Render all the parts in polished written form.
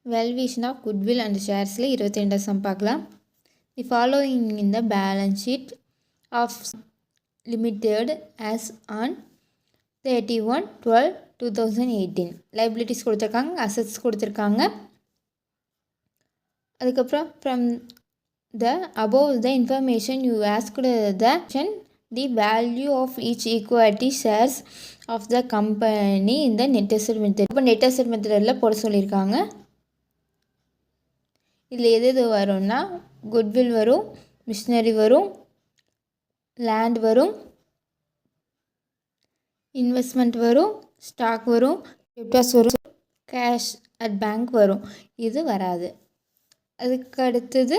Valuation of goodwill and ஷேர்ஸில் 22 sum பார்க்கலாம். The following in the balance sheet of limited as on 31/12/2018. Liabilities கொடுத்துருக்காங்க, assets கொடுத்துருக்காங்க. அதுக்கப்புறம் from the above the information you asked the value of each equity shares of the company in the net asset method. இப்போ net asset மெத்தடில் போட சொல்லியிருக்காங்க. இதில் எது வரும்னா குட்வில் வரும், மிஷினரி வரும், லேண்ட் வரும், இன்வெஸ்ட்மெண்ட் வரும், ஸ்டாக் வரும், டெப்டாஸ் வரும், கேஷ் அட் பேங்க் வரும். இது வராது. அதுக்கு அடுத்தது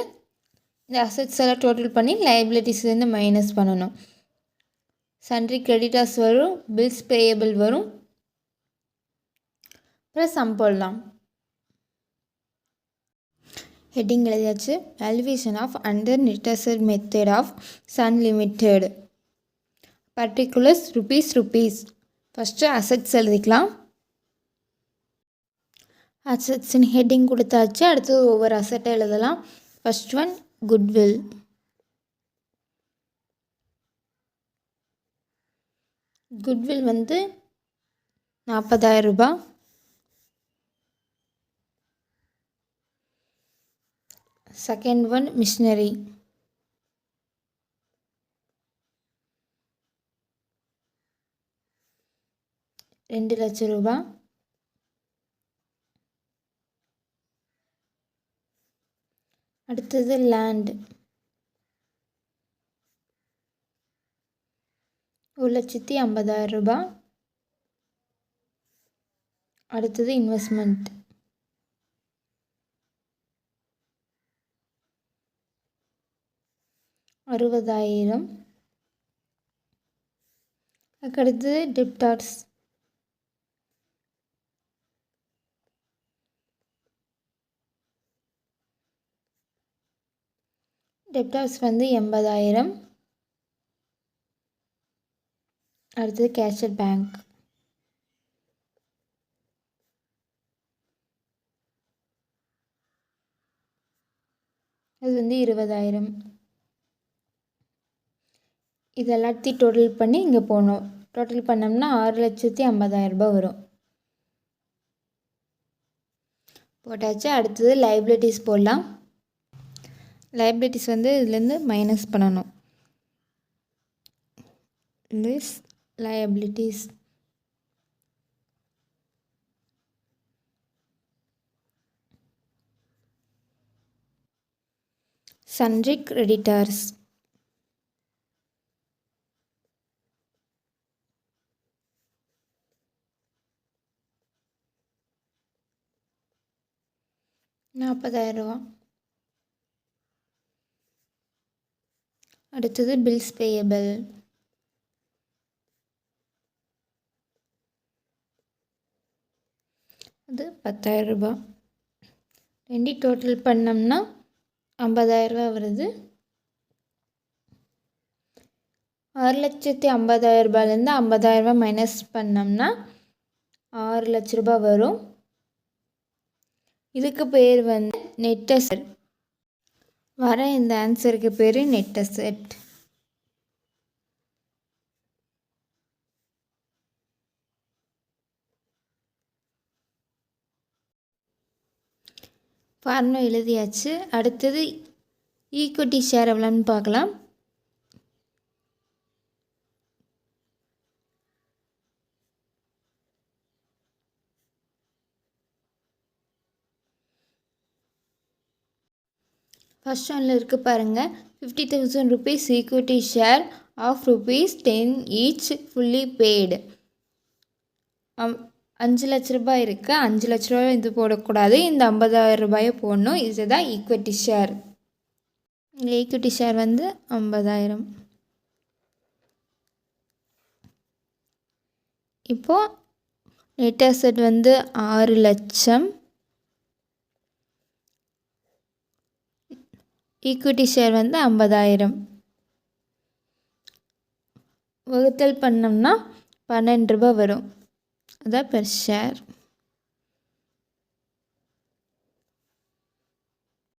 இந்த அசட்ஸ் எல்லாம் டோட்டல் பண்ணி லைபிலிட்டிஸ்லேருந்து மைனஸ் பண்ணணும். சன்ட்ரி கிரெடிட்டர்ஸ் வரும், பில்ஸ் பேயபிள் வரும். அப்புறம் சம் போடலாம். ஹெட்டிங் எழுதியாச்சு. Valuation of under net asset method of Sun limited. Particulars rupees. First assets எழுதிக்கலாம். அசட்ஸின் ஹெட்டிங் கொடுத்தாச்சு. அடுத்தது ஒவ்வொரு அசட்டை எழுதலாம். First one goodwill. குட்வில் வந்து 40,000 ரூபாய். Second one machinery. ₹2,00,000. அடுத்தது லேண்ட் 1,50,000 ரூபாய். அடுத்தது இன்வெஸ்ட்மெண்ட் 60,000. அதுக்கடுத்தது டெப்டார்ஸ் வந்து 80,000. அடுத்தது கேஷ் அட் பேங்க். அது வந்து 20,000. இது எல்லாத்தையும் டோட்டல் பண்ணி இங்கே போகணும். டோட்டல் பண்ணோம்னா 6,50,000 ரூபாய் வரும். போட்டாச்சு. அடுத்தது லைபிலிட்டிஸ் போடலாம். லைபிலிட்டிஸ் வந்து இதுலேருந்து மைனஸ் பண்ணணும். Less liabilities. Sundry creditors. ₹40,000. அடுத்தது பில்ஸ் பேயபிள். அது ₹10,000. ரெண்டு டோட்டல் பண்ணோம்னா ₹50,000 வருது. 6,50,000 ₹50,000 மைனஸ் பண்ணோம்னா ₹6,00,000 வரும். இதுக்கு பேர் வந்து நெட் அசெட். வர இந்த ஆன்சருக்கு பேர் நெட் அசெட். ஃபார்முலா எழுதியாச்சு. அடுத்தது ஈக்விட்டி ஷேர் எவ்வளோன்னு பார்க்கலாம். ஃபர்ஸ்ட் ஒன்றில் இருக்குது பாருங்கள். 50,000 rupees equity share of ₹10 each fully paid. 5,00,000 இருக்குது. 5,00,000 இது போடக்கூடாது, இந்த ₹50,000 போடணும். இதுதான் ஈக்விட்டி ஷேர். ஈக்விட்டி ஷேர் வந்து 50,000. இப்போது நெட் அசெட் வந்து 6,00,000. ஈக்விட்டி ஷேர் வந்து 50,000. வகுத்தல் பண்ணோம்னா ₹12 வரும். அதான் பெர் ஷேர்.